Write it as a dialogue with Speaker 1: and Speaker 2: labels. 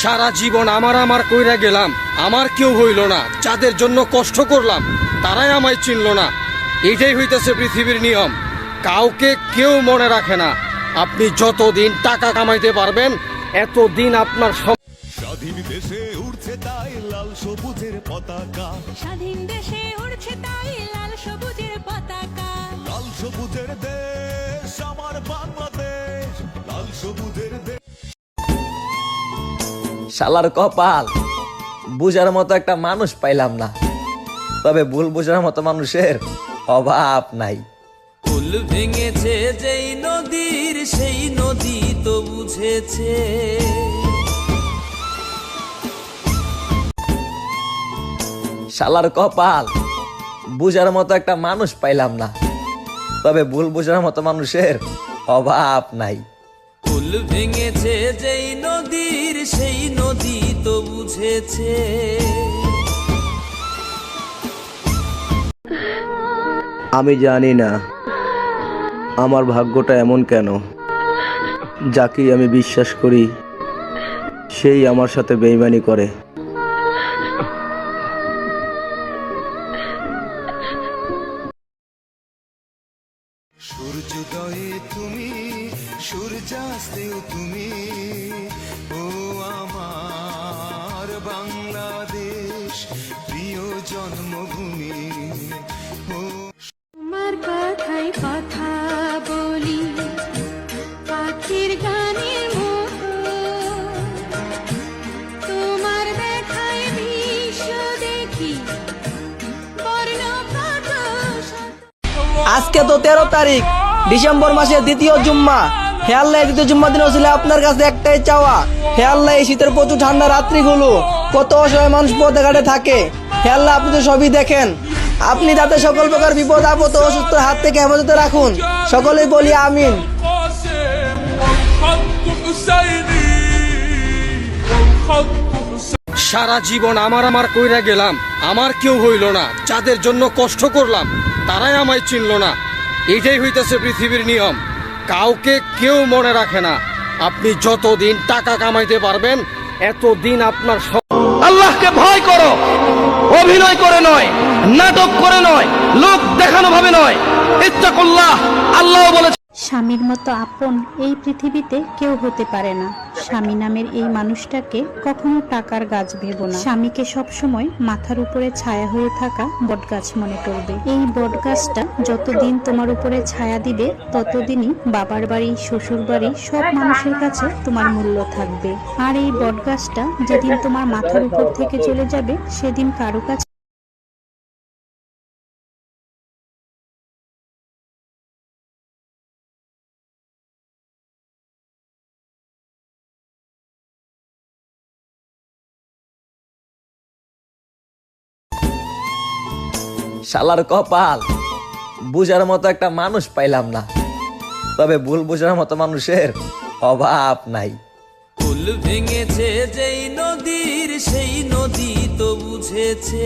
Speaker 1: সারা জীবন আমার আমার কইরা গেলাম, আমার কেউ হইল না। যাদের জন্য কষ্ট করলাম তারাই আমায় চিনল না। এটাই হইতেছে পৃথিবীর নিয়ম, কাউকে কেউ মনে রাখে না। আপনি যতদিন টাকা কামাইতে পারবেন এতদিন আপনার
Speaker 2: স্বাধীন দেশে উড়ছে তাই লাল সবুজের পতাকা,
Speaker 3: স্বাধীন দেশে উড়ছে তাই লাল সবুজের পতাকা।
Speaker 2: লাল সবুজের দেশ আমার বাংলাদেশ, লাল সবুজের দেশ।
Speaker 4: শালার কপাল, বুঝার মতো একটা মানুষ পাইলাম না, তবে ভুল বুঝার মতো মানুষের অভাব নাই।
Speaker 5: ফুল ভেঙেছে যেই নদীর, সেই নদী তো বুঝেছে।
Speaker 4: শালার কপাল, বুঝার মতো একটা মানুষ পাইলাম না, তবে ভুল বুঝার মতো মানুষের অভাব নাই।
Speaker 5: ফুল ভেঙেছে যেই নদীর, সেই নদী তো বুঝেছে।
Speaker 6: আমি জানি না আমার ভাগ্যটা এমন কেন, যাকে আমি বিশ্বাস করি সেই আমার সাথে বেইমানি করে।
Speaker 2: সূর্যোদয়ে তুমি, সূর্যাস্তেও তুমি, ও আমার বাংলাদেশ, প্রিয় জন্মভূমি।
Speaker 3: তোমার কথায় কথা বলি পাখির গানের মতো, তোমার দেখায় বিশ্ব দেখি বর্ণ কত শত।
Speaker 7: আজকে তো 13 তারিখ ডিসেম্বর মাসের দ্বিতীয় জুম্মা। হে আল্লাহ, দ্বিতীয় জুম্মা দিন ছিল আপনার কাছে একটাই চাওয়া, হে আল্লাহ এই শীতের প্রচুর ঠান্ডা রাত্রিগুলো কত অসহায় মানুষ পথে ঘাটে থাকে, হে আল্লাহ আপনি তো সবই দেখেন, আপনি তাদের সকল প্রকার বিপদ আপদ ও অসুস্থ হাত থেকে হেফাজতে রাখুন। সকলেই বলি আমিন।
Speaker 1: সারা জীবন আমার আমার কইরা গেলাম, আমার কেউ হইল না। যাদের জন্য কষ্ট করলাম তারাই আমায় চিনল না। এটাই হইতেছে পৃথিবীর নিয়ম, কাউকে কেউ মনে রাখে না। আপনি যতদিন টাকা কামাইতে পারবেন এতদিন আপনার
Speaker 7: আল্লাহকে ভয় করো, অভিনয় করে নয়, নাটক করে নয়, লোক দেখানো ভাবে নয়। ইত্তাকুল্লাহ, আল্লাহ বলেছে।
Speaker 8: স্বামীর মতো আপন এই পৃথিবীতে কেউ হতে পারে না। স্বামী নামের এই মানুষটাকে কখনো টাকার গাছ ভেবো না। স্বামীকে সবসময় মাথার উপরে ছায়া হয়ে থাকা বটগাছ মনে করবে। এই বটগাছটা যতদিন তোমার উপরে ছায়া দিবে ততদিনই বাবার বাড়ি, শ্বশুর বাড়ি সব মানুষের কাছে তোমার মূল্য থাকবে। আর এই বটগাছটা যেদিন তোমার মাথার উপর থেকে চলে যাবে সেদিন কারো কাছে
Speaker 4: শালার কপাল, বুঝার মতো একটা মানুষ পাইলাম না, তবে ভুল বুঝার মতো মানুষের অভাব নাই।
Speaker 5: ফুল ভেঙেছে যেই নদীর, সেই নদী তো বুঝেছে।